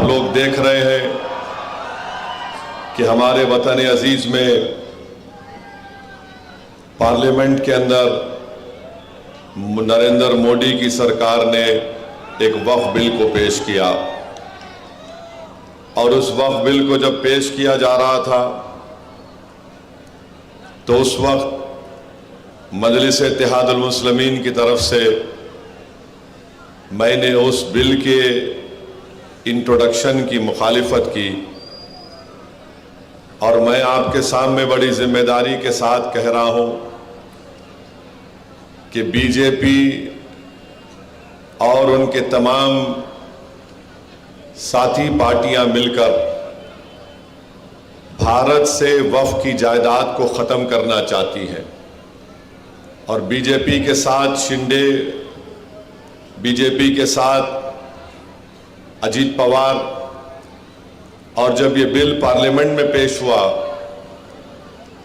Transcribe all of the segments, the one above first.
लोग देख रहे हैं कि हमारे वतन अजीज में पार्लियामेंट के अंदर नरेंद्र मोदी की सरकार ने एक वक्फ बिल को पेश किया और उस वक्फ बिल को जब पेश किया जा रहा था तो उस वक्त मजलिस इत्तेहादुल मुस्लिमीन की तरफ से मैंने उस बिल के इंट्रोडक्शन की मुखालिफत की और मैं आपके सामने बड़ी जिम्मेदारी के साथ कह रहा हूं कि बीजेपी और उनके तमाम साथी पार्टियां मिलकर भारत से वक्फ की जायदाद को ख़त्म करना चाहती हैं और बीजेपी के साथ शिंदे, बीजेपी के साथ अजीत पवार, और जब ये बिल पार्लियामेंट में पेश हुआ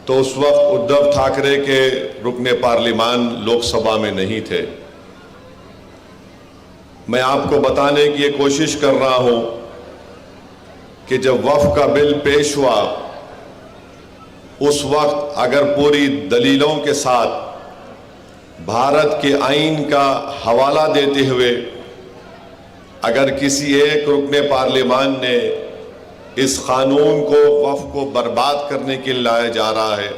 तो उस वक्त उद्धव ठाकरे के रुकने पार्लिमान लोकसभा में नहीं थे। मैं आपको बताने की ये कोशिश कर रहा हूं कि जब वक्फ का बिल पेश हुआ उस वक्त अगर पूरी दलीलों के साथ भारत के आईन का हवाला देते हुए अगर किसी एक रुकने पार्लिमान ने इस कानून को वक्फ को बर्बाद करने के लिए लाया जा रहा है,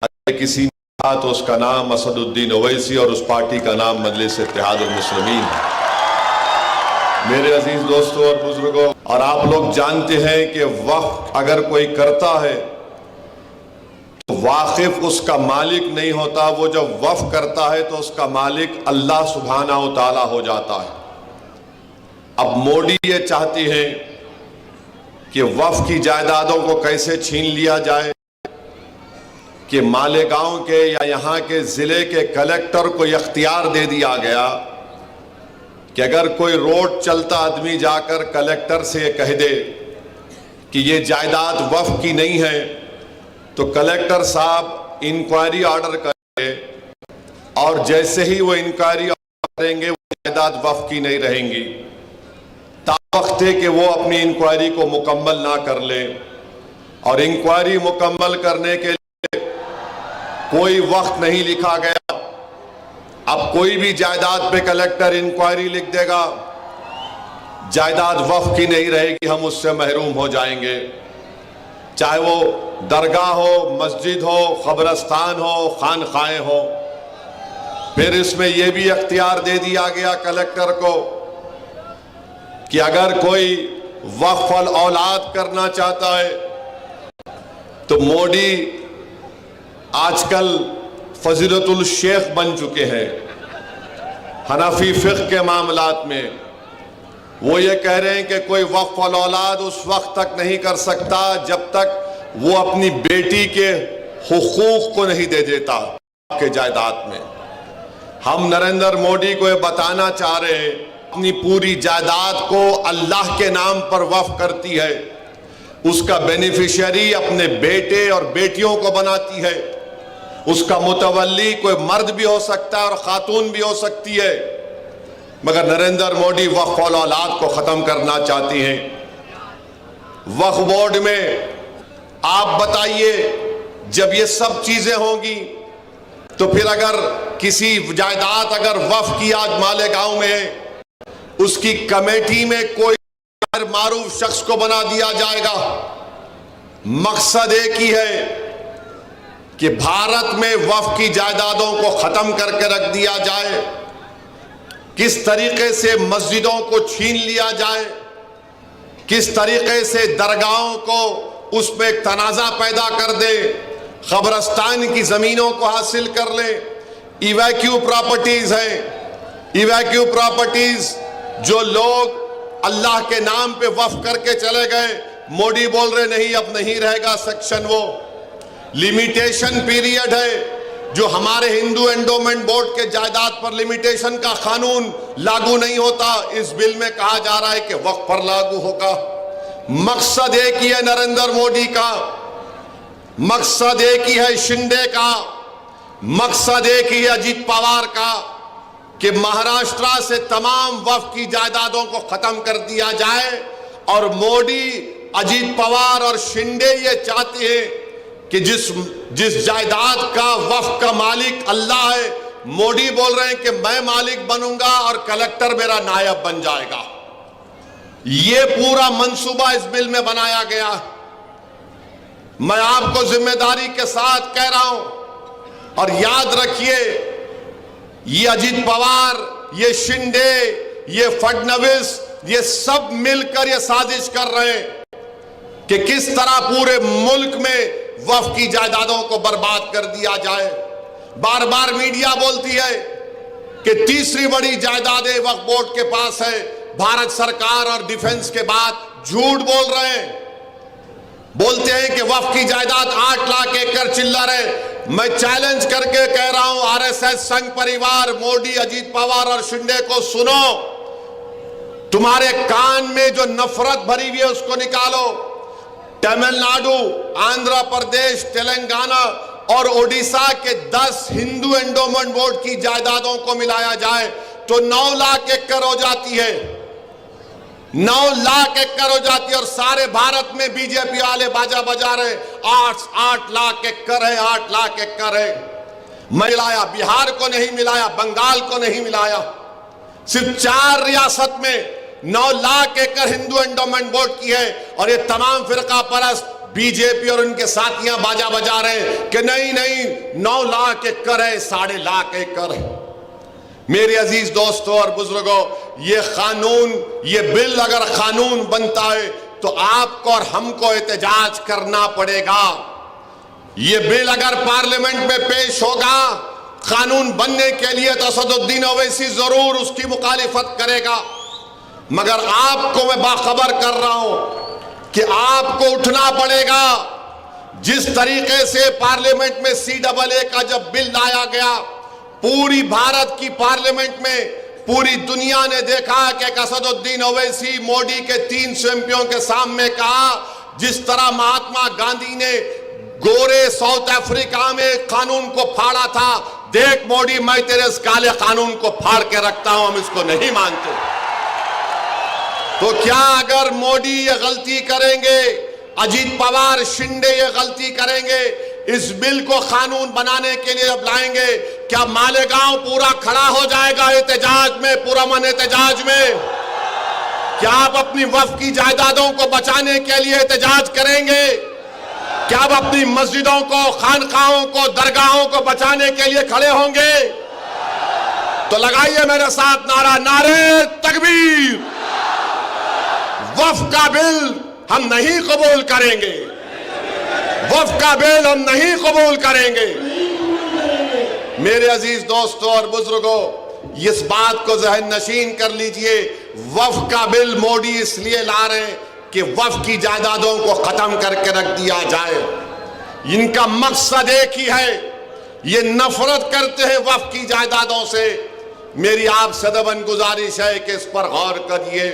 अगर किसी ने कहा तो उसका नाम असदुद्दीन ओवैसी और उस पार्टी का नाम मजलिस इत्तेहादुल मुस्लिमीन है। मेरे अजीज दोस्तों और बुजुर्गों, और आप लोग जानते हैं कि वक्फ अगर कोई करता है तो वाकिफ उसका मालिक नहीं होता, वो जब वक्फ करता है तो उसका मालिक अल्लाह सुब्हानहू व तआला हो जाता है। अब मोदी ये चाहती हैं कि वक्फ की जायदादों को कैसे छीन लिया जाए कि मालेगांव के या यहाँ के जिले के कलेक्टर को इख्तियार दे दिया गया कि अगर कोई रोड चलता आदमी जाकर कलेक्टर से कह दे कि ये जायदाद वक्फ की नहीं है तो कलेक्टर साहब इंक्वायरी ऑर्डर करेंगे और जैसे ही वो इंक्वायरी ऑर्डर करेंगे वो जायदाद वक्फ की नहीं रहेंगी। तावक्त है कि वो अपनी इंक्वायरी को मुकम्मल ना कर ले और इंक्वायरी मुकम्मल करने के लिए कोई वक्त नहीं लिखा गया। अब कोई भी जायदाद पे कलेक्टर इंक्वायरी लिख देगा, जायदाद वक्फ की नहीं रहेगी, हम उससे महरूम हो जाएंगे। चाहे वो दरगाह हो, मस्जिद हो, कब्रस्तान हो, खानखाएं हो। फिर इसमें यह भी अख्तियार दे दिया गया कलेक्टर को कि अगर कोई वक्फ अल औलाद करना चाहता है तो मोदी आजकल फजीलतुल शेख बन चुके हैं हनफी फिक़्ह के मामलात में। वो ये कह रहे हैं कि कोई वक्फ अल औलाद उस वक्त तक नहीं कर सकता जब तक वो अपनी बेटी के हुकूक को नहीं दे देता के जायदाद में। हम नरेंद्र मोदी को ये बताना चाह रहे हैं अपनी पूरी जायदाद को अल्लाह के नाम पर वक्फ करती है, उसका बेनिफिशियरी अपने बेटे और बेटियों को बनाती है, उसका मुतवल्ली कोई मर्द भी हो सकता है और खातून भी हो सकती है, मगर नरेंद्र मोदी वक्फ अल औलाद को खत्म करना चाहती हैं। वक्फ बोर्ड में आप बताइए जब ये सब चीजें होंगी तो फिर अगर किसी जायदाद अगर वक्फ की आज मालेगांव में है उसकी कमेटी में कोई मारूफ शख्स को बना दिया जाएगा। मकसद एक ही है कि भारत में वक्फ की जायदादों को खत्म करके रख दिया जाए, किस तरीके से मस्जिदों को छीन लिया जाए, किस तरीके से दरगाहों को उसमें एक तनाज़ा पैदा कर दे, कब्रस्तान की ज़मीनों को हासिल कर ले। इवैक्यू प्रॉपर्टीज़ हैं, इवैक्यू प्रॉपर्टीज़ जो लोग अल्लाह के नाम पे वक्फ करके चले गए, मोदी बोल रहे नहीं अब नहीं रहेगा सेक्शन। वो लिमिटेशन पीरियड है जो हमारे हिंदू एंडोमेंट बोर्ड के जायदाद पर लिमिटेशन का कानून लागू नहीं होता, इस बिल में कहा जा रहा है कि वक्फ पर लागू होगा। मकसद एक ही है नरेंद्र मोदी का, मकसद एक ही है शिंदे का, मकसद एक ही है अजीत पवार का कि महाराष्ट्र से तमाम वक्फ की जायदादों को खत्म कर दिया जाए और मोदी, अजीत पवार और शिंदे ये चाहते हैं कि जिस जायदाद का वक्फ का मालिक अल्लाह है, मोदी बोल रहे हैं कि मैं मालिक बनूंगा और कलेक्टर मेरा नायब बन जाएगा। ये पूरा मंसूबा इस बिल में बनाया गया। मैं आपको जिम्मेदारी के साथ कह रहा हूं, और याद रखिए, ये अजीत पवार, ये शिंदे, ये फडणवीस, ये सब मिलकर ये साजिश कर रहे हैं कि किस तरह पूरे मुल्क में वक्फ की जायदादों को बर्बाद कर दिया जाए। बार बार मीडिया बोलती है कि तीसरी बड़ी जायदादें वक्फ बोर्ड के पास है, भारत सरकार और डिफेंस के बाद। झूठ बोल रहे हैं। बोलते हैं कि वक्फ की जायदाद 8 लाख एकड़ चिल्लर है। मैं चैलेंज करके कह रहा हूं, आरएसएस, संघ परिवार, मोदी, अजीत पवार और शिंदे को सुनो। तुम्हारे कान में जो नफरत भरी हुई है उसको निकालो। तमिलनाडु, आंध्र प्रदेश, तेलंगाना और ओडिशा के 10 हिंदू एंडोमेंट बोर्ड की जायदादों को मिलाया जाए तो 9 लाख एकड़ हो जाती है। 9 लाख एकड़ हो जाती है। और सारे भारत में बीजेपी वाले बाजा बजा रहे 8 लाख एकड़ है, 8 लाख एकड़ है। मिलाया, बिहार को नहीं मिलाया, बंगाल को नहीं मिलाया। सिर्फ 4 रियासत में 9 लाख एकड़ हिंदू एंडोमेंट बोर्ड की है। और ये तमाम फिरका परस्त बीजेपी और उनके साथियां बाजा बजा रहे हैं कि नहीं नहीं, 9 लाख एकड़ है, 7.5 लाख एकड़ है। मेरे अजीज दोस्तों और बुजुर्गों, ये कानून, ये बिल अगर कानून बनता है तो आपको और हमको एहतजाज करना पड़ेगा। ये बिल अगर पार्लियामेंट में पेश होगा कानून बनने के लिए तो असदुद्दीन ओवैसी जरूर उसकी मुखालिफत करेगा। मगर आपको मैं बाखबर कर रहा हूं कि आपको उठना पड़ेगा। जिस तरीके से पार्लियामेंट में CAA का जब बिल लाया गया, पूरी भारत की पार्लियामेंट में पूरी दुनिया ने देखा कि असदुद्दीन ओवैसी मोदी के 300 एमपियों के सामने कहा, जिस तरह महात्मा गांधी ने गोरे साउथ अफ्रीका में कानून को फाड़ा था, देख मोदी, मैं तेरे इस काले कानून को फाड़ के रखता हूं, हम इसको नहीं मानते। तो क्या अगर मोदी ये गलती करेंगे, अजीत पवार, शिंदे ये गलती करेंगे, इस बिल को कानून बनाने के लिए जब लाएंगे, क्या मालेगांव पूरा खड़ा हो जाएगा एहतजाज में, पुरअमन एहतजाज में? क्या आप अपनी वक्फ की जायदादों को बचाने के लिए एहतजाज करेंगे? क्या आप अपनी मस्जिदों को, खानकाहों को, दरगाहों को बचाने के लिए खड़े होंगे? तो लगाइए मेरे साथ नारा, नारे तकबीर। वक्फ का बिल हम नहीं कबूल करेंगे, वक्फ का बिल हम नहीं कबूल करेंगे। मेरे अजीज दोस्तों और बुजुर्गों, इस बात को जहन नशीन कर लीजिए, वक्फ का बिल मोदी इसलिए ला रहे हैं कि वक्फ की जायदादों को खत्म करके रख दिया जाए। इनका मकसद एक ही है, ये नफरत करते हैं वक्फ की जायदादों से। मेरी आपसे दबन गुजारिश है कि इस पर गौर करिए।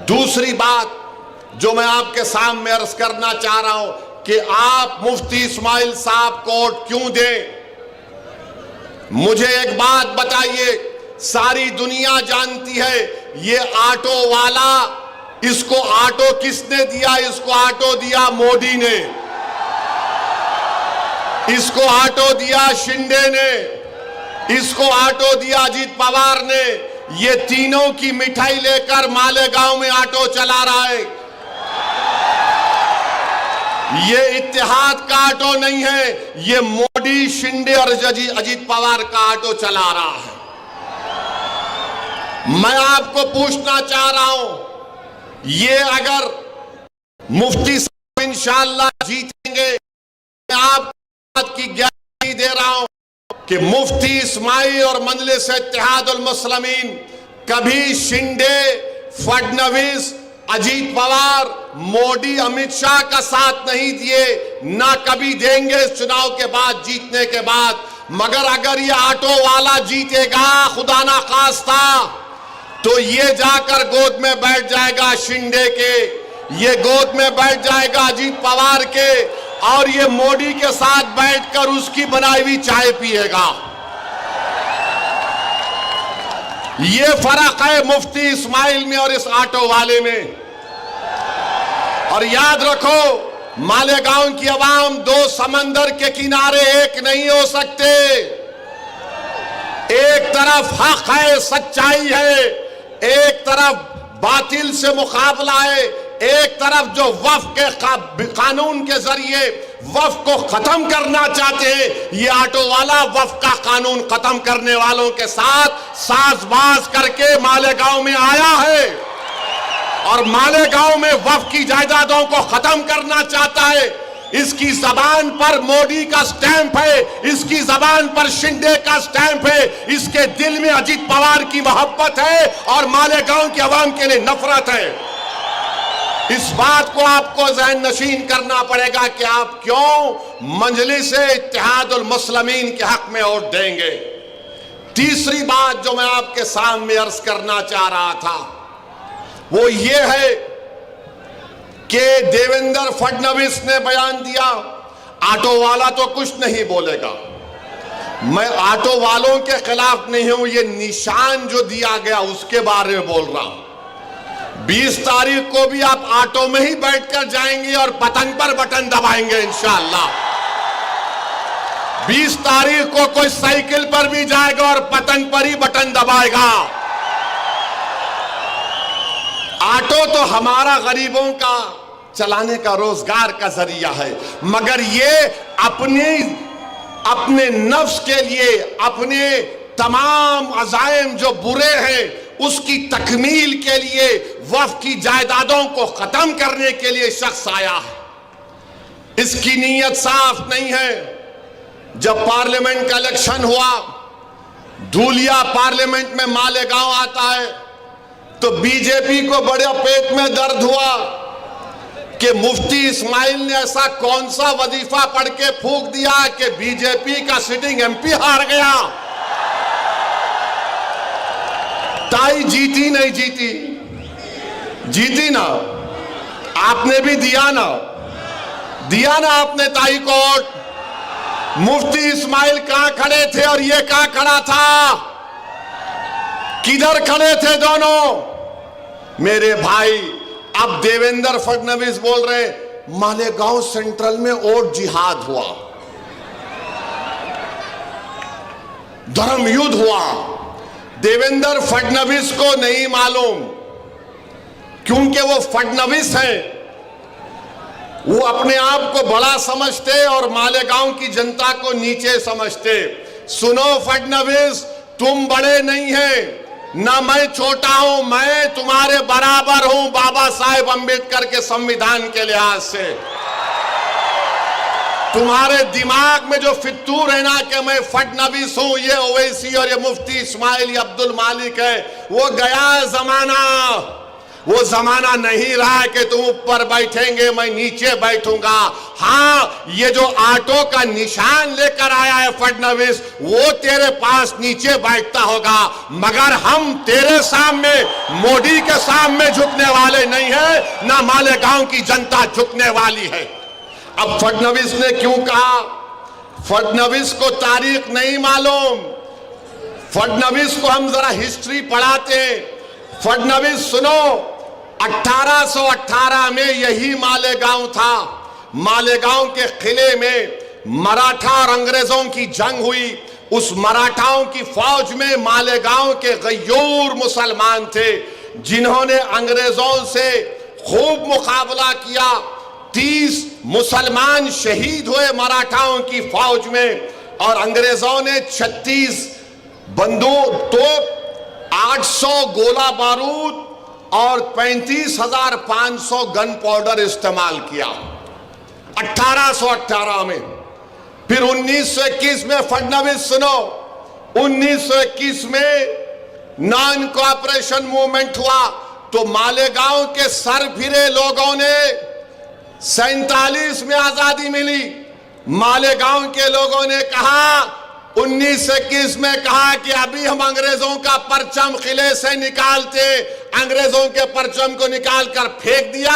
दूसरी बात जो मैं आपके सामने अर्ज करना चाह रहा हूं कि आप मुफ्ती इस्माइल साहब को वोट क्यों दें? मुझे एक बात बताइए, सारी दुनिया जानती है ये ऑटो वाला, इसको ऑटो किसने दिया? इसको ऑटो दिया मोदी ने, इसको ऑटो दिया शिंदे ने, इसको ऑटो दिया अजीत पवार ने। ये तीनों की मिठाई लेकर मालेगांव में ऑटो चला रहा है। ये इत्तेहाद का ऑटो नहीं है, ये मोदी, शिंदे और अजीत पवार का ऑटो चला रहा है। मैं आपको पूछना चाह रहा हूं, ये अगर मुफ्ती साहब इंशाअल्लाह जीतेंगे, मैं आपको बात की गारंटी दे रहा हूं कि मुफ्ती इस्माइल और मजलिस इत्तेहादुल मुस्लिमीन कभी शिंदे, फडणवीस, अजीत पवार, मोदी, अमित शाह का साथ नहीं दिए, ना कभी देंगे इस चुनाव के बाद, जीतने के बाद। मगर अगर ये ऑटो वाला जीतेगा, खुदा ना खास्ता, तो ये जाकर गोद में बैठ जाएगा शिंदे के, ये गोद में बैठ जाएगा अजीत पवार के, और ये मोदी के साथ बैठकर उसकी बनाई हुई चाय पिएगा। ये फर्क है मुफ्ती इस्माइल में और इस ऑटो वाले में। और याद रखो, मालेगांव की आवाम दो समंदर के किनारे एक नहीं हो सकते। एक तरफ हक है, सच्चाई है, एक तरफ बातिल से मुकाबला है, एक तरफ जो वक्फ के कानून के जरिए वक्फ को खत्म करना चाहते हैं, ये ऑटो वाला वक्फ का कानून खत्म करने वालों के साथ साजबाज करके मालेगांव में आया है और मालेगांव में वक्फ की जायदादों को खत्म करना चाहता है। इसकी जबान पर मोदी का स्टैंप है, इसकी जबान पर शिंदे का स्टैंप है, इसके दिल में अजीत पवार की मोहब्बत है और मालेगांव की आवाम के लिए नफरत है। इस बात को आपको ज़हन नशीन करना पड़ेगा कि आप क्यों मजलिस-ए-इत्तेहादुल मुस्लिमीन के हक में वोट देंगे। तीसरी बात जो मैं आपके सामने अर्ज करना चाह रहा था वो ये है कि देवेंद्र फडणवीस ने बयान दिया, ऑटो वाला तो कुछ नहीं बोलेगा। मैं ऑटो वालों के खिलाफ नहीं हूं, ये निशान जो दिया गया उसके बारे में बोल रहा हूं। 20 तारीख को भी आप ऑटो में ही बैठकर जाएंगे और पतंग पर बटन दबाएंगे इंशाअल्लाह। 20 तारीख को कोई साइकिल पर भी जाएगा और पतंग पर ही बटन दबाएगा। ऑटो तो हमारा गरीबों का चलाने का रोजगार का जरिया है, मगर ये अपने नफ्स के लिए, अपने तमाम अज़ाइम जो बुरे हैं उसकी तकमील के लिए, वक्फ की जायदादों को खत्म करने के लिए शख्स आया है। इसकी नीयत साफ नहीं है। जब पार्लियामेंट का इलेक्शन हुआ, धूलिया पार्लियामेंट में मालेगांव आता है तो बीजेपी को बड़ा पेट में दर्द हुआ कि मुफ्ती इस्माइल ने ऐसा कौन सा वजीफा पढ़ के फूंक दिया कि बीजेपी का सिटिंग एमपी हार गया। ताई जीती नहीं जीती? जीती ना, आपने भी दिया ना आपने ताई को वोट। मुफ्ती इस्माइल कहां खड़े थे और ये कहां खड़ा था? किधर खड़े थे दोनों? मेरे भाई, अब देवेंद्र फडणवीस बोल रहे मालेगांव सेंट्रल में वोट जिहाद हुआ, धर्म युद्ध हुआ। देवेंद्र फडणवीस को नहीं मालूम, क्योंकि वो फडणवीस हैं, वो अपने आप को बड़ा समझते और मालेगांव की जनता को नीचे समझते। सुनो फडणवीस, तुम बड़े नहीं हैं, ना मैं छोटा हूं, मैं तुम्हारे बराबर हूं बाबा साहेब अंबेडकर के संविधान के लिहाज से। तुम्हारे दिमाग में जो फितूर है ना कि मैं फडणवीस हूं, ये ओवैसी और ये मुफ्ती इस्माइल, ये अब्दुल मालिक है, वो गया जमाना। वो जमाना नहीं रहा कि तुम ऊपर बैठेंगे मैं नीचे बैठूंगा। हाँ, ये जो ऑटो का निशान लेकर आया है फडणवीस, वो तेरे पास नीचे बैठता होगा, मगर हम तेरे सामने, मोदी के सामने झुकने वाले नहीं है, ना मालेगांव की जनता झुकने वाली है। अब फडणवीस ने क्यों कहा? फडणवीस को तारीख नहीं मालूम। फडणवीस को हम जरा हिस्ट्री पढ़ाते हैं। फडणवीस सुनो, 1818 में यही मालेगांव था। मालेगांव के किले में मराठा और अंग्रेजों की जंग हुई। उस मराठाओं की फौज में मालेगांव के गयूर मुसलमान थे, जिन्होंने अंग्रेजों से खूब मुकाबला किया। 30 मुसलमान शहीद हुए मराठाओं की फौज में, और अंग्रेजों ने 36 बंदूक, तोप, 800 गोला बारूद और 35,500 गन पाउडर इस्तेमाल किया 1818 में। फिर 1921 में फडणवीस, सुनो, 1921 में नॉन कोऑपरेशन मूवमेंट हुआ तो मालेगांव के सरफिरे लोगों ने 47 में आजादी मिली। मालेगांव के लोगों ने कहा, 1921 में कहा कि अभी हम अंग्रेजों का परचम किले से निकालते, अंग्रेजों के परचम को निकालकर फेंक दिया।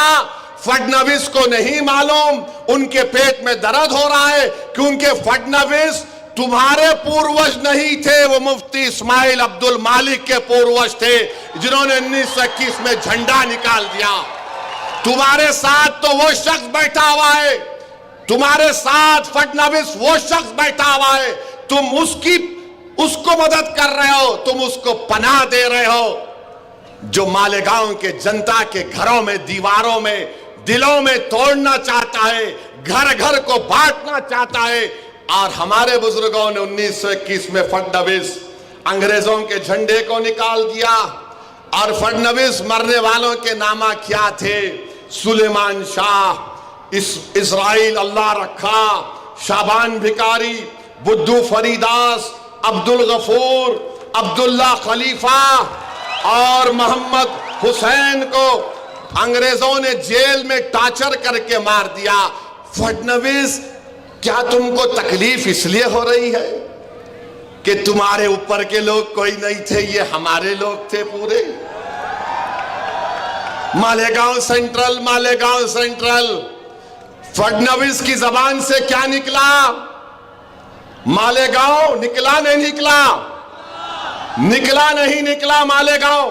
फडणवीस को नहीं मालूम, उनके पेट में दर्द हो रहा है, क्योंकि फडणवीस तुम्हारे पूर्वज नहीं थे, वो मुफ्ती इस्माइल अब्दुल मालिक के पूर्वज थे, जिन्होंने 1921 में झंडा निकाल दिया। तुम्हारे साथ तो वो शख्स बैठा हुआ है, तुम्हारे साथ फडणवीस वो शख्स बैठा हुआ है, तुम उसको मदद कर रहे हो, तुम उसको पनाह दे रहे हो, जो मालेगांव के जनता के घरों में, दीवारों में, दिलों में तोड़ना चाहता है, घर घर को बांटना चाहता है। और हमारे बुजुर्गों ने 1921 में फडणवीस अंग्रेजों के झंडे को निकाल दिया। और फडणवीस मरने वालों के नामा क्या थे? सुलेमान शाह, इस्राइल अल्लाह रखा, शाबान भिकारी, बुद्धू फरीदास, अब्दुल गफूर, अब्दुल्ला खलीफा और मोहम्मद हुसैन को अंग्रेजों ने जेल में टार्चर करके मार दिया। फडणवीस, क्या तुमको तकलीफ इसलिए हो रही है कि तुम्हारे ऊपर के लोग कोई नहीं थे, ये हमारे लोग थे पूरे? मालेगांव सेंट्रल, मालेगांव सेंट्रल, फडणवीस की जबान से क्या निकला? मालेगांव निकला नहीं निकला? निकला नहीं निकला मालेगांव?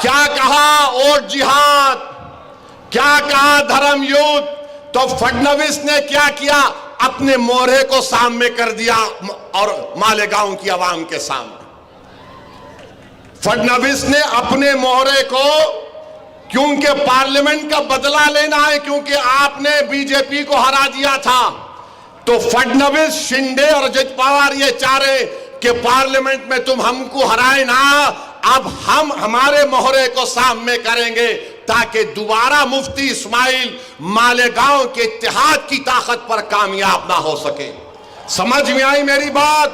क्या कहा? वोट जिहाद, क्या कहा? धर्म युद्ध। तो फडणवीस ने क्या किया? अपने मोहरे को सामने कर दिया और मालेगांव की आवाम के सामने फडणवीस ने अपने मोहरे को, क्योंकि पार्लियामेंट का बदला लेना है, क्योंकि आपने बीजेपी को हरा दिया था, तो फडणवीस, शिंदे और अजित पवार ये चाह रहे कि पार्लियामेंट में तुम हमको हराए ना, अब हम हमारे मोहरे को सामने करेंगे ताकि दोबारा मुफ्ती इस्माइल मालेगांव के इत्तेहाद की ताकत पर कामयाब ना हो सके। समझ में आई मेरी बात?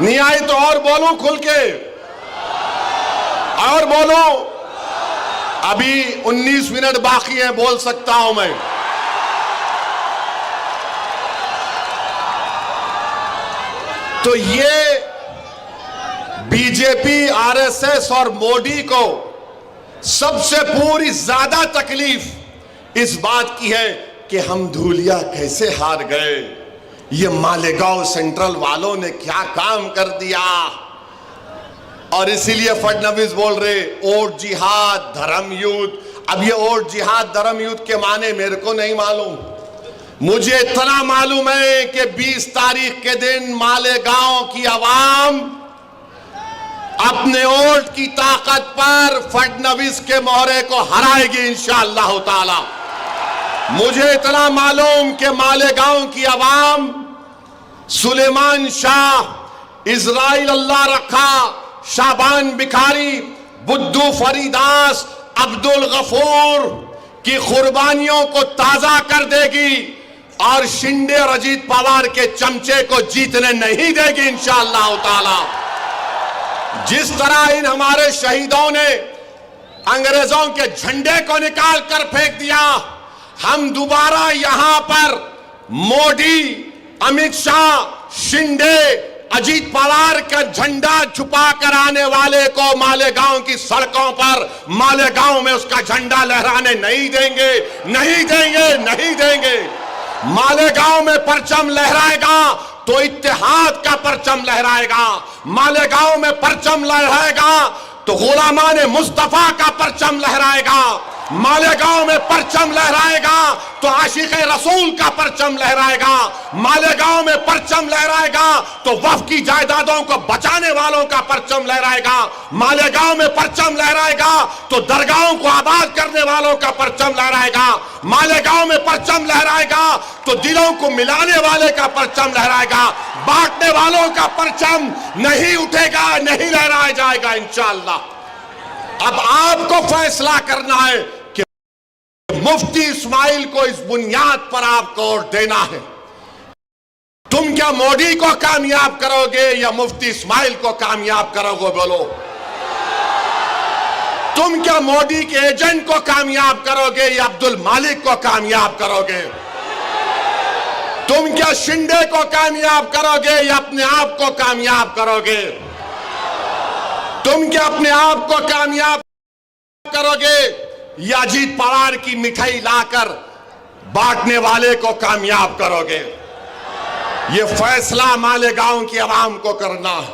नहीं आई तो और बोलूं खुल के, और बोलूं? अभी 19 मिनट बाकी है, बोल सकता हूं मैं। तो ये बीजेपी, आरएसएस और मोदी को सबसे पूरी ज्यादा तकलीफ इस बात की है कि हम धूलिया कैसे हार गए, ये मालेगांव सेंट्रल वालों ने क्या काम कर दिया। और इसीलिए फडणवीस बोल रहे वोट जिहाद, धर्म युद्ध। अब ये वोट जिहाद, धर्म युद्ध के माने मेरे को नहीं मालूम, मुझे इतना मालूम है कि 20 तारीख के दिन मालेगांव की आवाम अपने वोट की ताकत पर फडणवीस के मोहरे को हराएगी इंशाअल्लाह ताला। मुझे इतना मालूम कि मालेगांव की आवाम सुलेमान शाह, इस्राइल अल्लाह रखा, शाबान भिखारी, बुद्धू फरीदास, अब्दुल गफूर की कुर्बानियों को ताजा कर देगी और शिंदे और अजीत पवार के चमचे को जीतने नहीं देगी इंशाअल्लाह ताला। जिस तरह इन हमारे शहीदों ने अंग्रेजों के झंडे को निकाल कर फेंक दिया, हम दोबारा यहां पर मोदी, अमित शाह, शिंदे, अजीत पवार का झंडा छुपा कर आने वाले को मालेगांव की सड़कों पर, मालेगांव में उसका झंडा लहराने नहीं देंगे, नहीं देंगे, नहीं देंगे। मालेगांव में परचम लहराएगा तो इत्तेहाद का परचम लहराएगा, मालेगांव में परचम लहराएगा तो गुलामान मुस्तफा का परचम लहराएगा, मालेगांव में परचम लहराएगा तो आशिक़ रसूल का परचम लहराएगा, मालेगांव में परचम लहराएगा तो वफ़ की जायदादों को बचाने वालों का परचम लहराएगा, मालेगांव में परचम लहराएगा तो दरगाहों को आबाद करने वालों का परचम लहराएगा, मालेगांव में परचम लहराएगा तो दिलों को मिलाने वाले का परचम लहराएगा, बांटने वालों का परचम नहीं उठेगा, नहीं लहराया जाएगा इंशाअल्लाह। अब आपको फैसला करना है कि मुफ्ती इस्माइल को इस बुनियाद पर आपको वोट देना है। तुम क्या मोदी को कामयाब करोगे या मुफ्ती इस्माइल को कामयाब करोगे? बोलो, तुम क्या मोदी के एजेंट को कामयाब करोगे या अब्दुल मालिक को कामयाब करोगे? तुम क्या शिंदे को कामयाब करोगे या अपने आप को कामयाब करोगे? तुम क्या अपने आप को कामयाब करोगे या अजीत पवार की मिठाई लाकर बांटने वाले को कामयाब करोगे? ये फैसला मालेगांव की आवाम को करना है।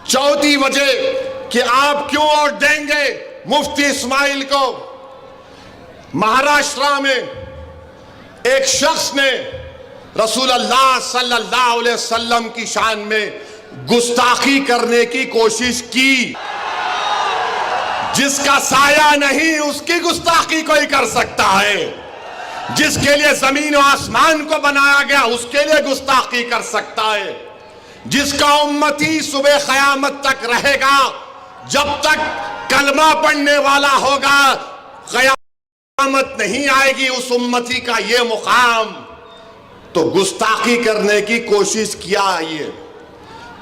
चौथी वजह कि आप क्यों वोट देंगे, मुफ्ती इस्माइल को महाराष्ट्र में एक शख्स ने रसूल अल्लाह सल्लल्लाहु अलैहि वसल्लम की शान में गुस्ताखी करने की कोशिश की। जिसका साया नहीं उसकी गुस्ताखी कोई कर सकता है, जिसके लिए जमीन और आसमान को बनाया गया उसके लिए गुस्ताखी कर सकता है। जिसका उम्मती सुबह क़यामत तक रहेगा, जब तक कलमा पढ़ने वाला होगा क़यामत नहीं आएगी उस उम्मती का ये मुकाम। तो गुस्ताखी करने की कोशिश किया। ये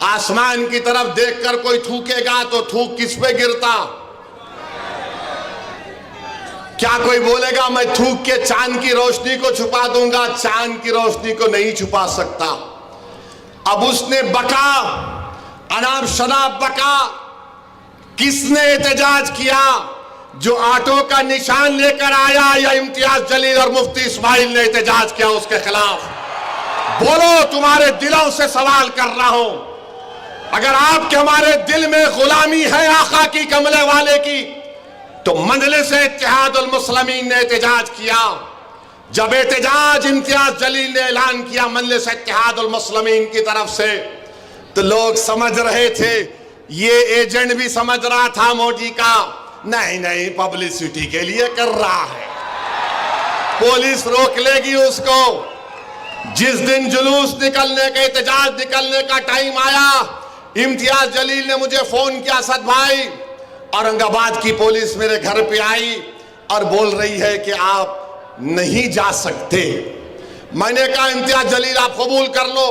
आसमान की तरफ देखकर कोई थूकेगा तो थूक किस पे गिरता? क्या कोई बोलेगा मैं थूक के चांद की रोशनी को छुपा दूंगा? चांद की रोशनी को नहीं छुपा सकता। अब उसने बका, अनाब शनाब बका। किसने एहतजाज किया? जो ऑटो का निशान लेकर आया या इम्तियाज जलील और मुफ्ती इस्माइल ने एहतजाज किया उसके खिलाफ? बोलो, तुम्हारे दिलों से सवाल कर रहा हूं। अगर आपके हमारे दिल में गुलामी है आका की, कमले वाले की, तो मजलिस इत्तेहादुल मुस्लिमीन ने एहतजाज किया। जब एहतजाज इम्तियाज जलील ने ऐलान किया मजलिस इत्तेहादुल मुस्लिमीन की तरफ से, तो लोग समझ रहे थे, ये एजेंट भी समझ रहा था मोदी का, नहीं नहीं पब्लिसिटी के लिए कर रहा है, पुलिस रोक लेगी उसको। जिस दिन जुलूस निकलने का, एहतजाज निकलने का टाइम आया, इम्तियाज जलील ने मुझे फोन किया, असद भाई औरंगाबाद की पुलिस मेरे घर पे आई और बोल रही है कि आप नहीं जा सकते। मैंने कहा इम्तियाज जलील आप कबूल कर लो।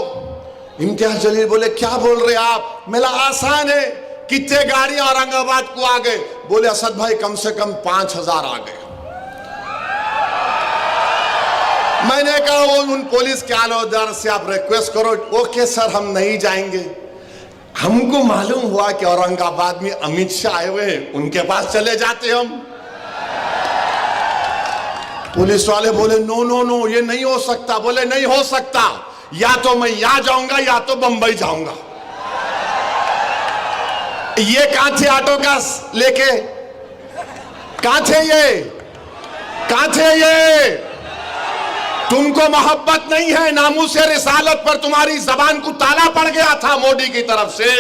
इम्तियाज जलील बोले क्या बोल रहे आप? मेरा आसान है, कितने गाड़ियां औरंगाबाद को आ गए? बोले असद भाई कम से कम 5000 आ गए। मैंने कहा वो उन पुलिस के आलादार से आप रिक्वेस्ट करो। ओके सर हम नहीं जाएंगे। हमको मालूम हुआ कि औरंगाबाद में अमित शाह आए हुए हैं, उनके पास चले जाते हम। पुलिस वाले बोले नो नो नो ये नहीं हो सकता। बोले नहीं हो सकता, या तो मैं यहां जाऊंगा या तो बंबई जाऊंगा। ये कहां थे ऑटो का लेके? कहां थे ये? कहां थे ये? तुमको मोहब्बत नहीं है, नामूस रिसालत पर तुम्हारी जबान को ताला पड़ गया था मोदी की तरफ से,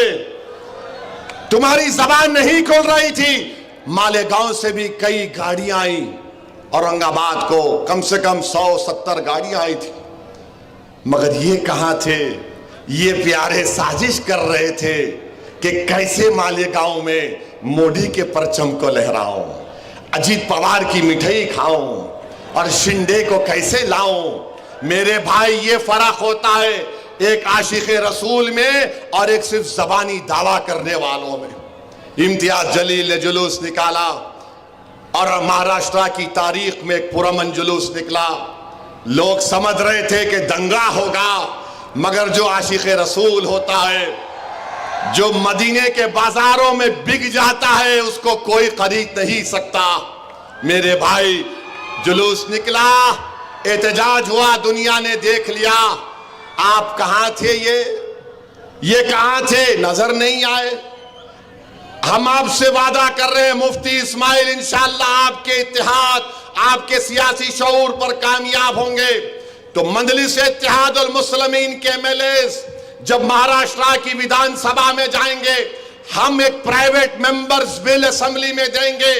तुम्हारी जबान नहीं खोल रही थी। मालेगांव से भी कई गाड़ियां आई औरंगाबाद को, कम से कम 170 गाड़ियां आई थी। मगर ये कहां थे? ये प्यारे साजिश कर रहे थे कि कैसे मालेगांव में मोदी के परचम को लहराऊं, अजीत पवार की मिठाई खाऊं और शिंदे को कैसे लाऊं। मेरे भाई ये फर्क होता है एक आशिक रसूल में और एक सिर्फ जबानी दावा करने वालों में। इम्तियाज जलील ने जुलूस निकाला और महाराष्ट्र की तारीख में एक पुरअमन जुलूस निकला। लोग समझ रहे थे कि दंगा होगा, मगर जो आशिक रसूल होता है, जो मदीने के बाजारों में बिक जाता है, उसको कोई खरीद नहीं सकता। मेरे भाई जुलूस निकला, एहतजाज हुआ, दुनिया ने देख लिया। आप कहां थे? ये कहां थे? नजर नहीं आए। हम आपसे वादा कर रहे हैं मुफ्ती इस्माइल इंशाअल्लाह आपके इत्तेहाद, आपके सियासी शऊर पर कामयाब होंगे। तो मजलिस इत्तेहादुल मुस्लिमीन के एमएलएस जब महाराष्ट्र की विधानसभा में जाएंगे, हम एक प्राइवेट मेंबर्स बिल असेंबली में देंगे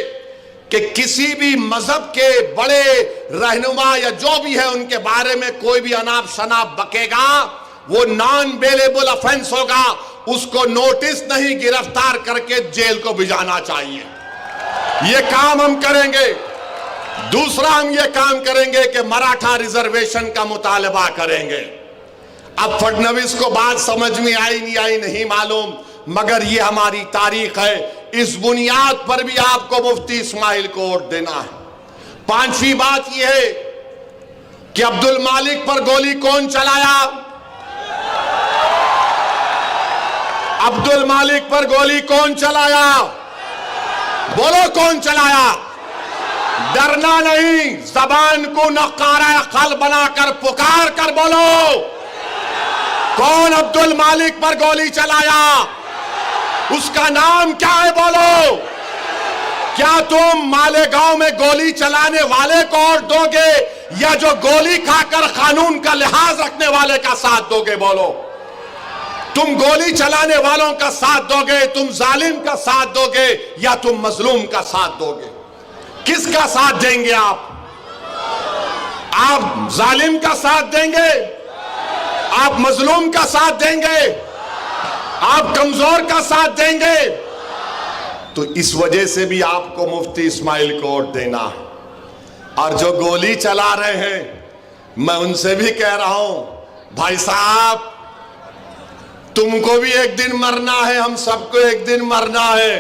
कि किसी भी मजहब के बड़े रहनुमा या जो भी है उनके बारे में कोई भी अनाप शनाप बकेगा, वो नॉन बेलेबल ऑफेंस होगा, उसको नोटिस नहीं गिरफ्तार करके जेल को भिजाना चाहिए। ये काम हम करेंगे। दूसरा हम ये काम करेंगे कि मराठा रिजर्वेशन का मुतालबा करेंगे। अब फडणवीस को बात समझ में आई नहीं आई नहीं मालूम, मगर ये हमारी तारीख है। इस बुनियाद पर भी आपको मुफ्ती इस्माइल को वोट देना है। पांचवी बात यह है कि अब्दुल मालिक पर गोली कौन चलाया? अब्दुल मालिक पर गोली कौन चलाया? बोलो कौन चलाया? डरना नहीं, जबान को नकारा खल बनाकर पुकार कर बोलो कौन अब्दुल मालिक पर गोली चलाया? उसका नाम क्या है? बोलो। क्या तुम मालेगांव में गोली चलाने वाले को वोट दोगे या जो गोली खाकर कानून का लिहाज रखने वाले का साथ दोगे? बोलो, तुम गोली चलाने वालों का साथ दोगे, तुम जालिम का साथ दोगे या तुम मजलूम का साथ दोगे? किसका साथ देंगे आप? आप जालिम का साथ देंगे? आप मजलूम का साथ देंगे? आप कमजोर का साथ देंगे? तो इस वजह से भी आपको मुफ्ती इस्माइल को वोट देना है। और जो गोली चला रहे हैं, मैं उनसे भी कह रहा हूं, भाई साहब, तुमको भी एक दिन मरना है, हम सबको एक दिन मरना है।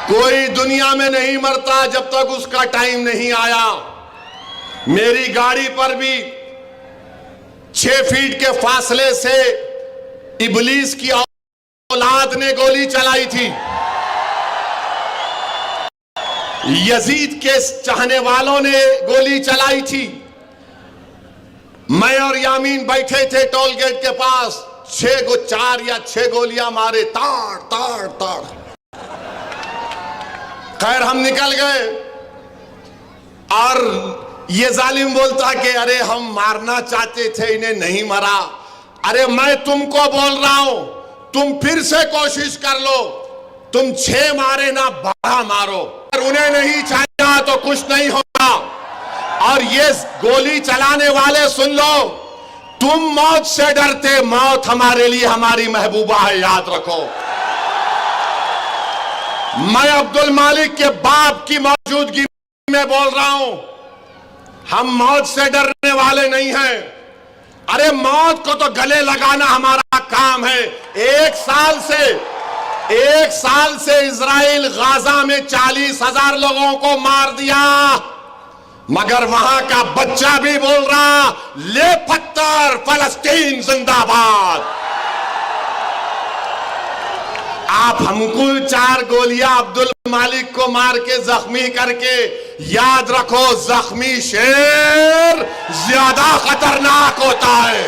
कोई दुनिया में नहीं मरता जब तक उसका टाइम नहीं आया। मेरी गाड़ी पर भी 6 फीट के फासले से इबलीस की औलाद ने गोली चलाई थी। यजीद के चाहने वालों ने गोली चलाई थी। मैं और यामीन बैठे थे टोल गेट के पास, 4 या 6 गोलियां मारे, ताड़ ताड़ ताड़। खैर हम निकल गए और ये जालिम बोलता कि अरे हम मारना चाहते थे, इन्हें नहीं मरा। अरे मैं तुमको बोल रहा हूं, तुम फिर से कोशिश कर लो, तुम 6 मारे ना 12 मारो। अगर उन्हें नहीं चाहिए तो कुछ नहीं होगा। और ये गोली चलाने वाले सुन लो, तुम मौत से डरते, मौत हमारे लिए हमारी महबूबा है, याद रखो। मैं अब्दुल मालिक के बाप की मौजूदगी में बोल रहा हूं, हम मौत से डरने वाले नहीं हैं। अरे मौत को तो गले लगाना हमारा काम है। एक साल से इजराइल गाजा में 40,000 लोगों को मार दिया, मगर वहां का बच्चा भी बोल रहा, ले पत्थर, फलस्तीन जिंदाबाद। आप हमको 4 गोलियां अब्दुल मालिक को मार के जख्मी करके, याद रखो जख्मी शेर ज्यादा खतरनाक होता है।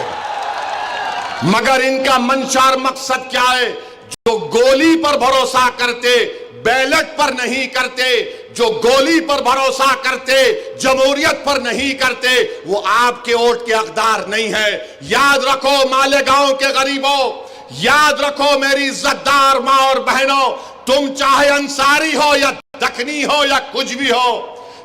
मगर इनका मंशा और मकसद क्या है? जो गोली पर भरोसा करते, बैलेट पर नहीं करते, जो गोली पर भरोसा करते, जमहूरियत पर नहीं करते, वो आपके वोट के हकदार नहीं है। याद रखो मालेगांव के गरीबों, याद रखो मेरी इज्जतदार मां और बहनों, तुम चाहे अंसारी हो या दखनी हो या कुछ भी हो,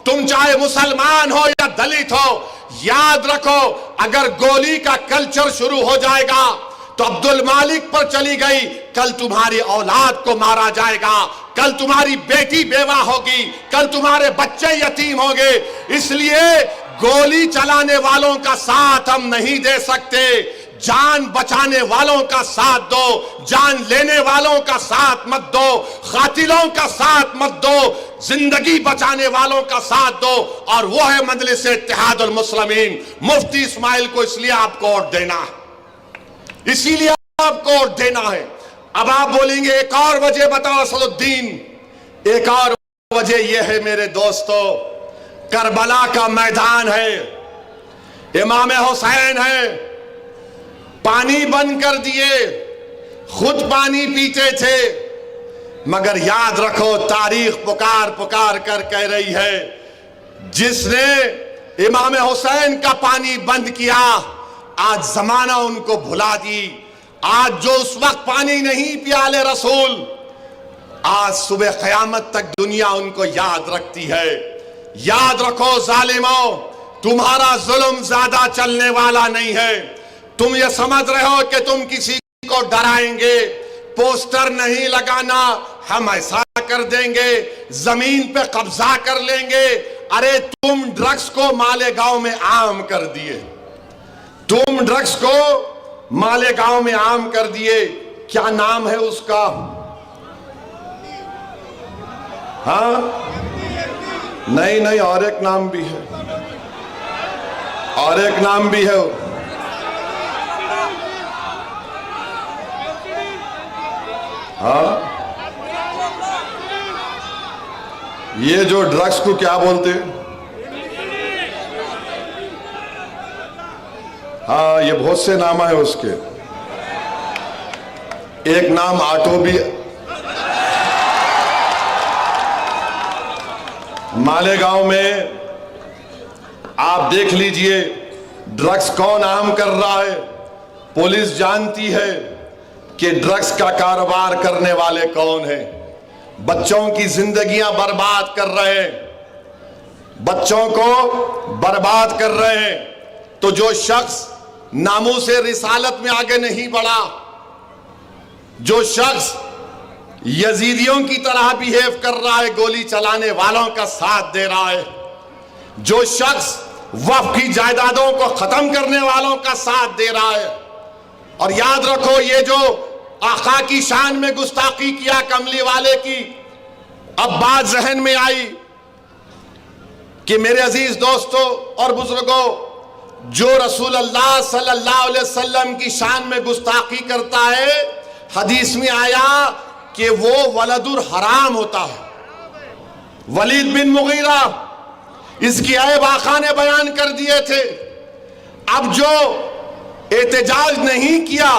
तुम चाहे मुसलमान हो या दलित हो, याद रखो अगर गोली का कल्चर शुरू हो जाएगा तो अब्दुल मालिक पर चली गई, कल तुम्हारी औलाद को मारा जाएगा, कल तुम्हारी बेटी बेवा होगी, कल तुम्हारे बच्चे यतीम होंगे। इसलिए गोली चलाने वालों का साथ हम नहीं दे सकते। जान बचाने वालों का साथ दो, जान लेने वालों का साथ मत दो, कातिलों का साथ मत दो, जिंदगी बचाने वालों का साथ दो। और वो है मजलिस इत्तेहादुल मुस्लिमीन। मुफ्ती इस्माइल को इसलिए आपको वोट देना है, इसीलिए आपको वोट देना है। अब आप बोलेंगे एक और वजह बताओ असदुद्दीन। एक और वजह यह है मेरे दोस्तों, करबला का मैदान है, इमाम हुसैन है, पानी बंद कर दिए, खुद पानी पीते थे, मगर याद रखो तारीख पुकार पुकार कर कह रही है, जिसने इमाम हुसैन का पानी बंद किया आज जमाना उनको भुला दी। आज जो उस वक्त पानी नहीं पियाले रसूल, आज सुबह क़यामत तक दुनिया उनको याद रखती है। याद रखो जालिमों, तुम्हारा जुल्म ज्यादा चलने वाला नहीं है। तुम ये समझ रहे हो कि तुम किसी को डराएंगे, पोस्टर नहीं लगाना, हम ऐसा कर देंगे, जमीन पे कब्जा कर लेंगे। अरे तुम ड्रग्स को मालेगांव में आम कर दिए, तुम ड्रग्स को मालेगांव में आम कर दिए। क्या नाम है उसका? हाँ नहीं, और एक नाम भी है, और एक नाम भी है। हाँ, ये जो ड्रग्स को क्या बोलते हैं? हाँ, ये बहुत से नाम है उसके। एक नाम ऑटो भी, मालेगांव में आप देख लीजिए, ड्रग्स कौन आम कर रहा है। पुलिस जानती है कि ड्रग्स का कारोबार करने वाले कौन हैं। बच्चों की जिंदगियां बर्बाद कर रहे हैं, बच्चों को बर्बाद कर रहे हैं। तो जो शख्स नामूसे रिसालत में आगे नहीं बढ़ा, जो शख्स यजीदियों की तरह बिहेव कर रहा है, गोली चलाने वालों का साथ दे रहा है, जो शख्स वक्फ की जायदादों को खत्म करने वालों का साथ दे रहा है। और याद रखो, ये जो आका की शान में गुस्ताखी किया कमली वाले की, अब बात जहन में आई कि मेरे अजीज दोस्तों और बुजुर्गों, जो रसूल अल्लाह सल्लल्लाहु अलैहि वसल्लम की शान में गुस्ताखी करता है, हदीस में आया कि वो वलदुर हराम होता है। वलीद बिन मुगीरा, इसकी ऐब आका ने बयान कर दिए थे। अब जो एहतजाज नहीं किया,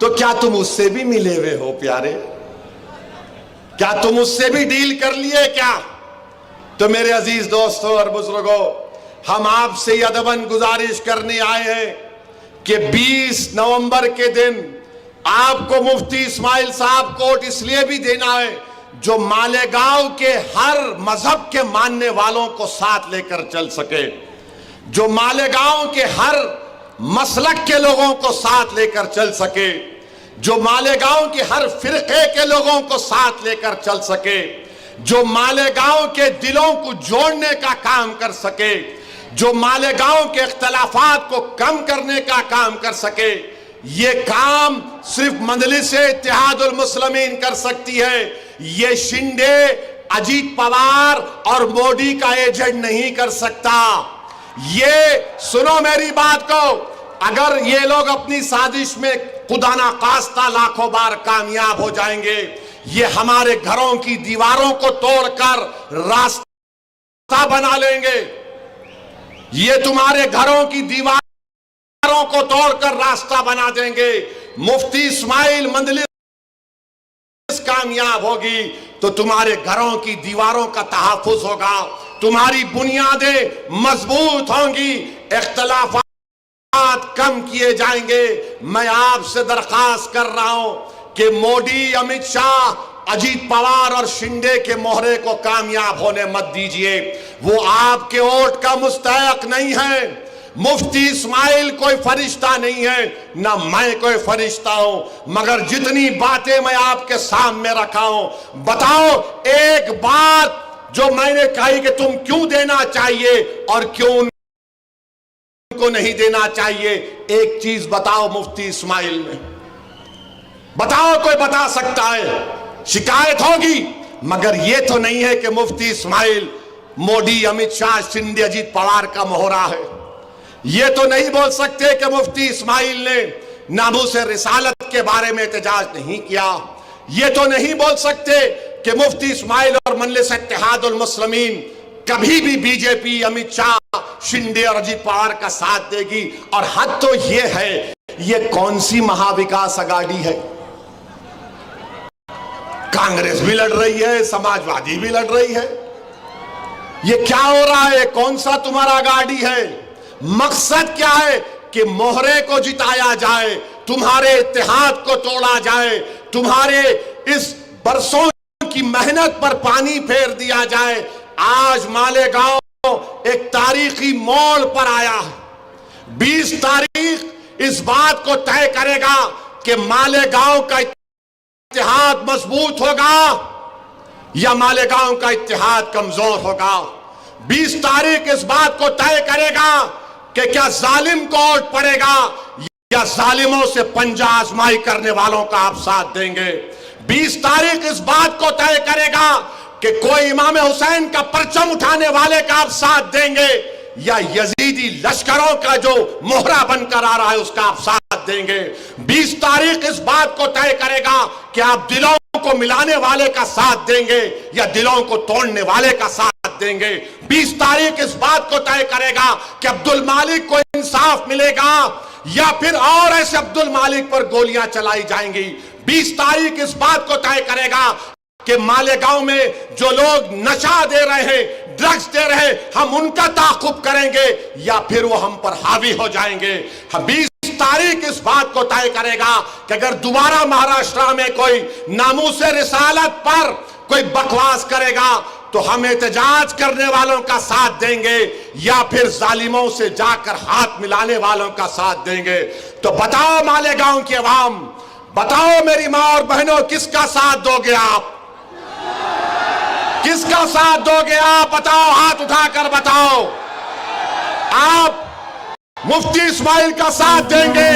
तो क्या तुम उससे भी मिले हुए हो प्यारे? क्या तुम उससे भी डील कर लिए क्या? तो मेरे अजीज दोस्तों और बुजुर्गों, हम आपसे अदबन गुजारिश करने आए हैं कि 20 नवंबर के दिन आपको मुफ्ती इस्माइल साहब कोट इसलिए भी देना है जो मालेगांव के हर मजहब के मानने वालों को साथ लेकर चल सके, जो मालेगांव के हर मसलक के लोगों को साथ लेकर चल सके, जो मालेगांव के हर फिरके के लोगों को साथ लेकर चल सके, जो मालेगांव के दिलों को जोड़ने का काम कर सके, जो मालेगांव के इख्तलाफात को कम करने का काम कर सके। ये काम सिर्फ मजलिस-ए इत्तेहादुल मुस्लिमीन कर सकती है। ये शिंदे, अजीत पवार और मोदी का एजेंट नहीं कर सकता। ये सुनो मेरी बात को, अगर ये लोग अपनी साजिश में खुदा ना खास्ता लाखों बार कामयाब हो जाएंगे, ये हमारे घरों की दीवारों को तोड़कर रास्ता बना लेंगे। ये तुम्हारे घरों की दीवारों को तोड़कर रास्ता बना देंगे। मुफ्ती इस्माइल मजलिस कामयाब होगी तो तुम्हारे घरों की दीवारों का तहफ्फुज होगा, तुम्हारी बुनियादें मजबूत होंगी, इख्तलाफात कम किए जाएंगे। मैं आपसे दरखास्त कर रहा हूं कि मोदी, अमित शाह, अजीत पवार और शिंदे के मोहरे को कामयाब होने मत दीजिए। वो आपके वोट का मुस्तहक नहीं है। मुफ्ती इस्माइल कोई फरिश्ता नहीं है, ना मैं कोई फरिश्ता हूं, मगर जितनी बातें मैं आपके सामने रखा हूं, बताओ एक बात जो मैंने कही कि तुम क्यों देना चाहिए और क्यों उनको नहीं देना चाहिए। एक चीज बताओ मुफ्ती इस्माइल में, बताओ, कोई बता सकता है? शिकायत होगी, मगर यह तो नहीं है कि मुफ्ती इस्माइल मोदी, अमित शाह, शिंदे, अजीत पवार का मोहरा है। यह तो नहीं बोल सकते कि मुफ्ती इस्माइल ने नामूसे रिसालत के बारे में एहतजाज नहीं किया। यह तो नहीं बोल सकते कि मुफ्ती इस्माइल और मजलिस इत्तेहादुल मुस्लिमीन कभी भी बीजेपी, अमित शाह, शिंदे और अजीत पवार का साथ देगी। और हद तो यह है, यह कौन सी महाविकास अघाड़ी है? कांग्रेस भी लड़ रही है, समाजवादी भी लड़ रही है। ये क्या हो रहा है? कौन सा तुम्हारा अघाड़ी है? मकसद क्या है? कि मोहरे को जिताया जाए, तुम्हारे इत्तेहाद को तोड़ा जाए, तुम्हारे इस बरसों की मेहनत पर पानी फेर दिया जाए। आज मालेगांव एक तारीखी मोड़ पर आया है। 20 तारीख इस बात को तय करेगा कि मालेगांव का इत्तेहाद मजबूत होगा या मालेगांव का इत्तेहाद कमजोर होगा। 20 तारीख इस बात को तय करेगा कि क्या जालिम को वोट पड़ेगा या जालिमों से पंजा आजमाई करने वालों का आप साथ देंगे। 20 तारीख इस बात को तय करेगा कि कोई इमाम हुसैन का परचम उठाने वाले का आप साथ देंगे या यजीदी लश्करों का जो मोहरा बनकर आ रहा है उसका आप साथ देंगे। 20 तारीख इस बात को तय करेगा कि आप दिलों को मिलाने वाले का साथ देंगे या दिलों को तोड़ने वाले का साथ देंगे। 20 तारीख इस बात को तय करेगा कि अब्दुल मालिक को इंसाफ मिलेगा या फिर और ऐसे अब्दुल मालिक पर गोलियां चलाई जाएंगी। 20 तारीख इस बात को तय करेगा कि मालेगांव में जो लोग नशा दे रहे हैं, ड्रग्स दे रहे, हम उनका ताक़ुब करेंगे या फिर वो हम पर हावी हो जाएंगे। हम 20 तारीख इस बात को तय करेगा कि अगर दोबारा महाराष्ट्र में कोई नामूसे रिसालत पर कोई बकवास करेगा तो हम एहतजाज करने वालों का साथ देंगे या फिर जालिमों से जाकर हाथ मिलाने वालों का साथ देंगे। तो बताओ मालेगांव की आवाम, बताओ मेरी मां और बहनों, किसका साथ दोगे आप? किसका साथ दोगे आप? बताओ, हाथ उठाकर बताओ। आप मुफ्ती इस्माइल का साथ देंगे?